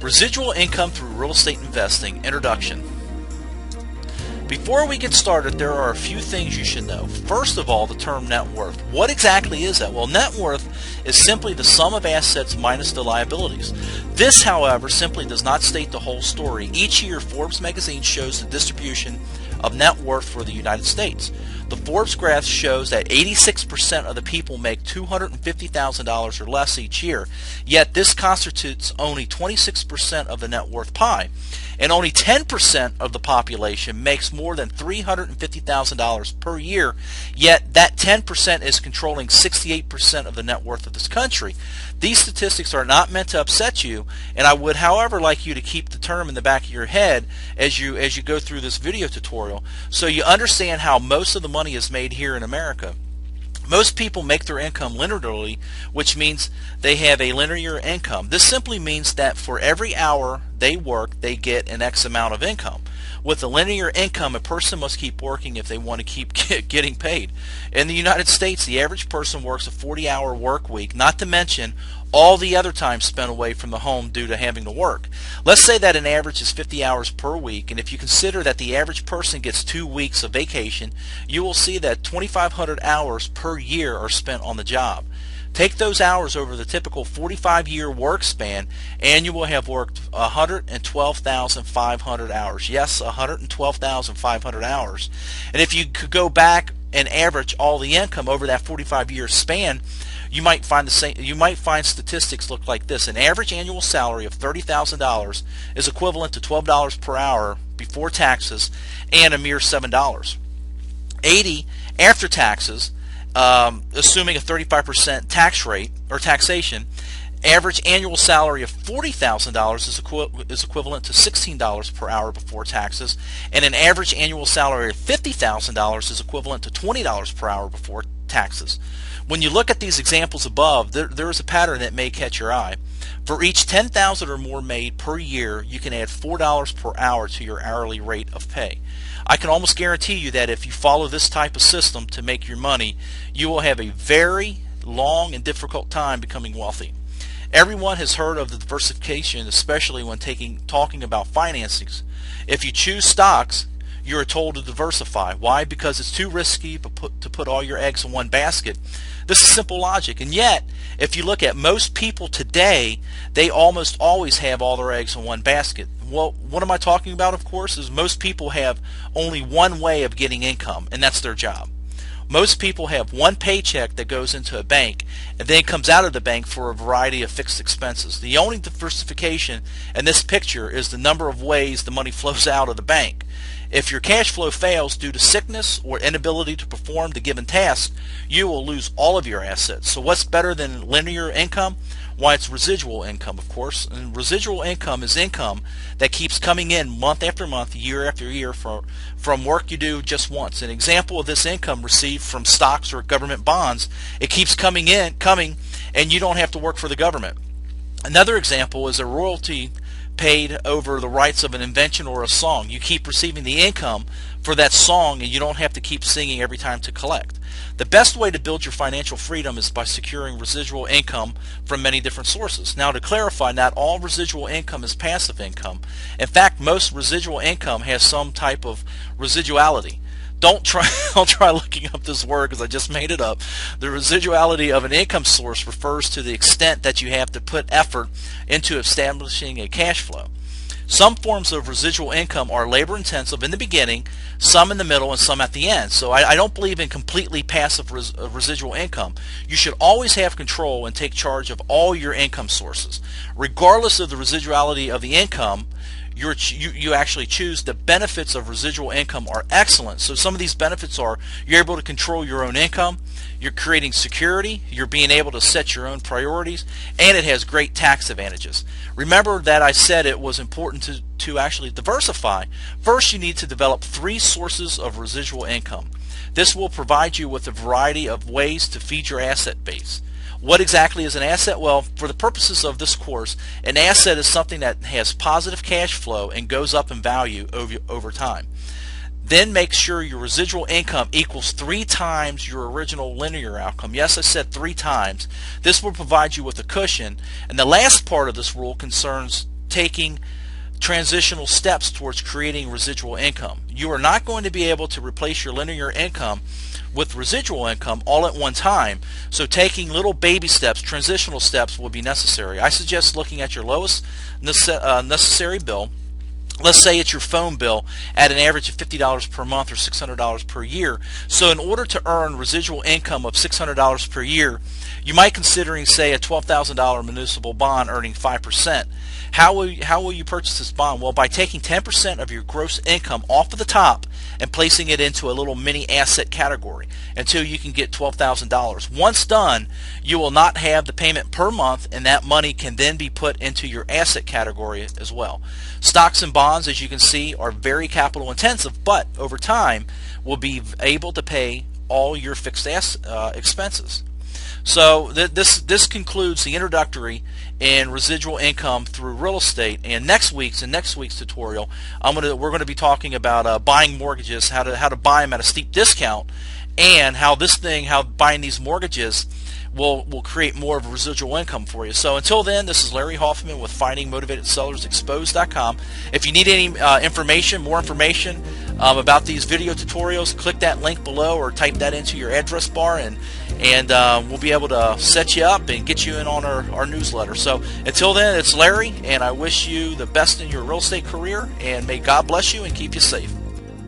Residual income through real estate investing. Introduction. Before we get started, there are a few things you should know. First of all, the term net worth. What exactly is that? Well, net worth is simply the sum of assets minus the liabilities. This, however, simply does not state the whole story. Each year, Forbes magazine shows the distribution of net worth for the United States. The Forbes graph shows that 86% of the people make $250,000 or less each year, yet this constitutes only 26% of the net worth pie. And only 10% of the population makes more than $350,000 per year, yet that 10% is controlling 68% of the net worth of this country. These statistics are not meant to upset you, and I would, however, like you to keep the term in the back of your head as you go through this video tutorial, so you understand how most of the money is made here in America. Most people make their income linearly, which means they have a linear income. This simply means that for every hour they work, they get an X amount of income. With a linear income, a person must keep working if they want to keep getting paid. In the United States, the average person works a 40-hour work week, not to mention all the other time spent away from the home due to having to work. Let's say that an average is 50 hours per week, and if you consider that the average person gets 2 weeks of vacation, you will see that 2,500 hours per year are spent on the job. Take those hours over the typical 45-year work span, and you will have worked 112,500 hours. Yes, 112,500 hours. And if you could go back and average all the income over that 45-year span, you might find statistics look like this. An average annual salary of $30,000 is equivalent to $12 per hour before taxes and a mere $7. 80 after taxes, assuming a 35% tax rate or taxation, average annual salary of $40,000 is equivalent to $16 per hour before taxes, and an average annual salary of $50,000 is equivalent to $20 per hour before taxes. When you look at these examples above, there is a pattern that may catch your eye. For each $10,000 or more made per year, you can add $4 per hour to your hourly rate of pay. I can almost guarantee you that if you follow this type of system to make your money, you will have a very long and difficult time becoming wealthy. Everyone has heard of the diversification, especially when talking about financings. If you choose stocks, you are told to diversify. Why? Because it's too risky to put all your eggs in one basket. This is simple logic, and yet if you look at most people today, they almost always have all their eggs in one basket. Well, what am I talking about, of course, is most people have only one way of getting income, and that's their job. Most people have one paycheck that goes into a bank and then comes out of the bank for a variety of fixed expenses. The only diversification in this picture is the number of ways the money flows out of the bank. If your cash flow fails due to sickness or inability to perform the given task, you will lose all of your assets. So what's better than linear income? Why, it's residual income, of course. And residual income is income that keeps coming in month after month, year after year from work you do just once. An example of this income received from stocks or government bonds, it keeps coming, and you don't have to work for the government. Another example is a royalty paid over the rights of an invention or a song. You keep receiving the income for that song, and you don't have to keep singing every time to collect. The best way to build your financial freedom is by securing residual income from many different sources. Now, to clarify, not all residual income is passive income. In fact, most residual income has some type of residuality. Don't try looking up this word because I just made it up. The residuality of an income source refers to the extent that you have to put effort into establishing a cash flow. Some forms of residual income are labor intensive in the beginning, some in the middle, and some at the end. So I don't believe in completely passive residual income. You should always have control and take charge of all your income sources. Regardless of the residuality of the income, you actually choose. The benefits of residual income are excellent. So some of these benefits are you're able to control your own income, you're creating security, you're being able to set your own priorities, and it has great tax advantages. Remember that I said it was important to actually diversify. First, you need to develop 3 sources of residual income. This will provide you with a variety of ways to feed your asset base. What exactly is an asset? Well, for the purposes of this course, an asset is something that has positive cash flow and goes up in value over time. Then make sure your residual income equals 3 times your original linear outcome. Yes, I said 3 times. This will provide you with a cushion. And the last part of this rule concerns taking transitional steps towards creating residual income. You are not going to be able to replace your linear income with residual income all at one time, so taking little baby steps, transitional steps, will be necessary. I suggest looking at your lowest necessary bill. Let's say it's your phone bill at an average of $50 per month or $600 per year. So in order to earn residual income of $600 per year, you might considering, say, a $12,000 municipal bond earning 5%. How will you purchase this bond? Well, by taking 10% of your gross income off of the top and placing it into a little mini asset category until you can get $12,000. Once done, you will not have the payment per month, and that money can then be put into your asset category as well. Stocks and bonds, as you can see, are very capital intensive, but over time will be able to pay all your fixed expenses. So this concludes the introductory and residual income through real estate. And next week's tutorial, we're going to be talking about buying mortgages, how to buy them at a steep discount, and how buying these mortgages will create more of a residual income for you. So until then, this is Larry Hoffman with FindingMotivatedSellersExposed.com. If you need any more information about these video tutorials, click that link below or type that into your address bar, and we'll be able to set you up and get you in on our newsletter. So until then, it's Larry, and I wish you the best in your real estate career, and may God bless you and keep you safe.